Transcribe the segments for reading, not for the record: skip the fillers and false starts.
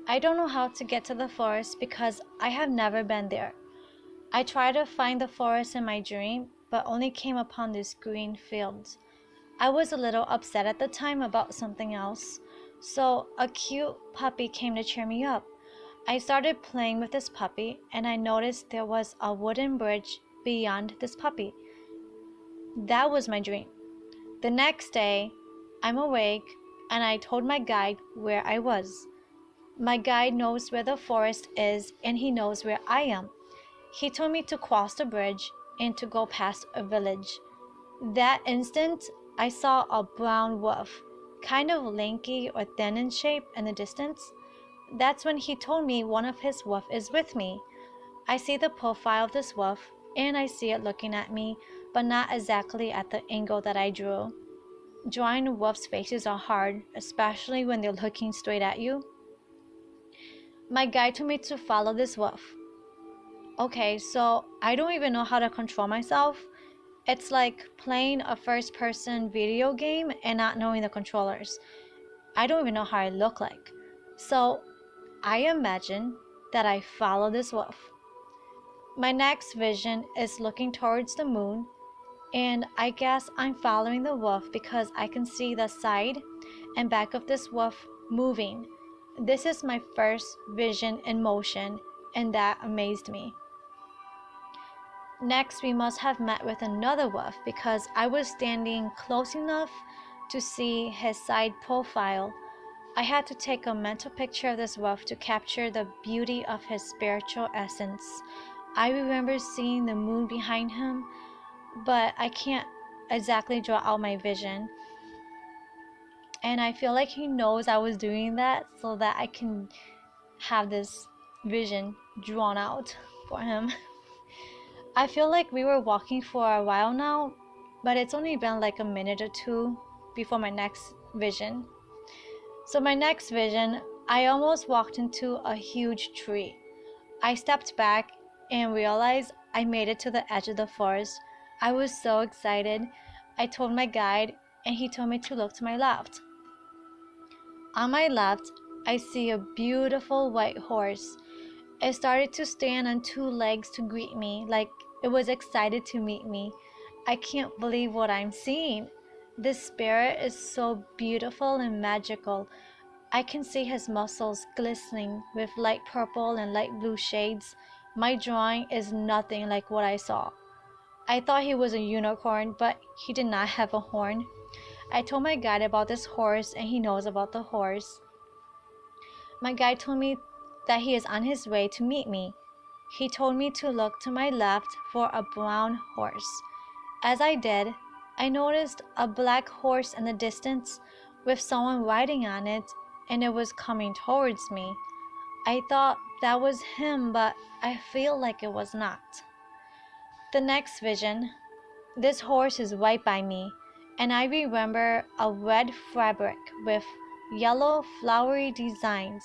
I don't know how to get to the forest because I have never been there. I tried to find the forest in my dream, but only came upon these green fields. I was a little upset at the time about something else, so a cute puppy came to cheer me up. I started playing with this puppy, and I noticed there was a wooden bridge beyond this puppy. That was my dream. The next day, I'm awake, and I told my guide where I was. My guide knows where the forest is, and he knows where I am. He told me to cross the bridge and to go past a village. That instant, I saw a brown wolf, kind of lanky or thin in shape in the distance. That's when he told me one of his wolf is with me. I see the profile of this wolf, and I see it looking at me, but not exactly at the angle that I drew. Drawing wolves' faces are hard, especially when they're looking straight at you. My guide told me to follow this wolf. Okay, so I don't even know how to control myself. It's like playing a first-person video game and not knowing the controllers. I don't even know how I look like. So I imagine that I follow this wolf. My next vision is looking towards the moon, and I guess I'm following the wolf because I can see the side and back of this wolf moving. This is my first vision in motion, and that amazed me. Next, we must have met with another wolf because I was standing close enough to see his side profile. I had to take a mental picture of this wolf to capture the beauty of his spiritual essence. I remember seeing the moon behind him, but I can't exactly draw out my vision. And I feel like he knows I was doing that so that I can have this vision drawn out for him. I feel like we were walking for a while now, but it's only been like a minute or two before my next vision. So my next vision, I almost walked into a huge tree. I stepped back and realized I made it to the edge of the forest. I was so excited. I told my guide, and he told me to look to my left. On my left, I see a beautiful white horse. It started to stand on two legs to greet me, like it was excited to meet me. I can't believe what I'm seeing. This spirit is so beautiful and magical. I can see his muscles glistening with light purple and light blue shades. My drawing is nothing like what I saw. I thought he was a unicorn, but he did not have a horn. I told my guide about this horse, and he knows about the horse. My guide told me that he is on his way to meet me. He told me to look to my left for a brown horse. As I did, I noticed a black horse in the distance with someone riding on it, and it was coming towards me. I thought that was him, but I feel like it was not. The next vision, this horse is right by me, and I remember a red fabric with yellow flowery designs.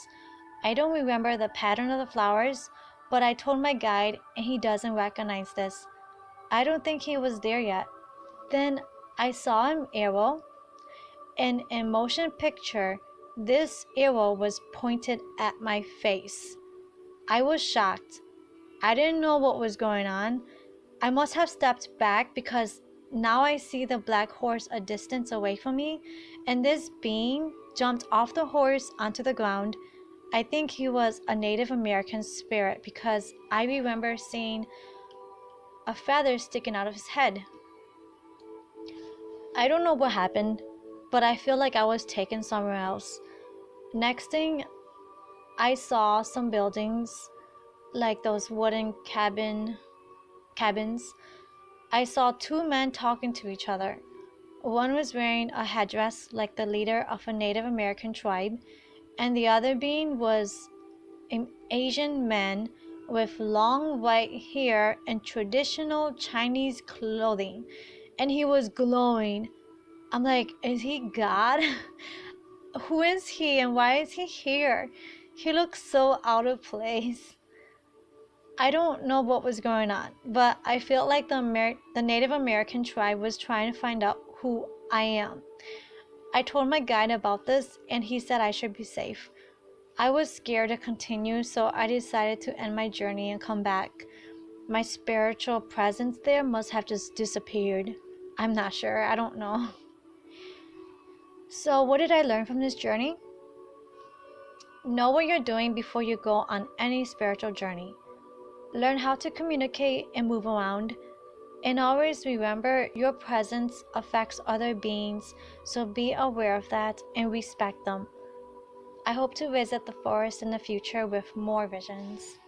I don't remember the pattern of the flowers, but I told my guide, and he doesn't recognize this. I don't think he was there yet. Then I saw an arrow, and in motion picture, this arrow was pointed at my face. I was shocked. I didn't know what was going on. I must have stepped back because now I see the black horse a distance away from me, and this being jumped off the horse onto the ground. I think he was a Native American spirit because I remember seeing a feather sticking out of his head. I don't know what happened, but I feel like I was taken somewhere else. Next thing, I saw some buildings, like those wooden cabins. I saw two men talking to each other. One was wearing a headdress like the leader of a Native American tribe, and the other being was an Asian man with long white hair and traditional Chinese clothing, and he was glowing. I'm like, is he God? Who is he and why is he here? He looks so out of place. I don't know what was going on, but I felt like the Native American tribe was trying to find out who I am. I told my guide about this, and he said I should be safe. I was scared to continue, so I decided to end my journey and come back. My spiritual presence there must have just disappeared. I'm not sure, I don't know. So, what did I learn from this journey? Know what you're doing before you go on any spiritual journey. Learn how to communicate and move around. And always remember your presence affects other beings, so be aware of that and respect them. I hope to visit the forest in the future with more visions.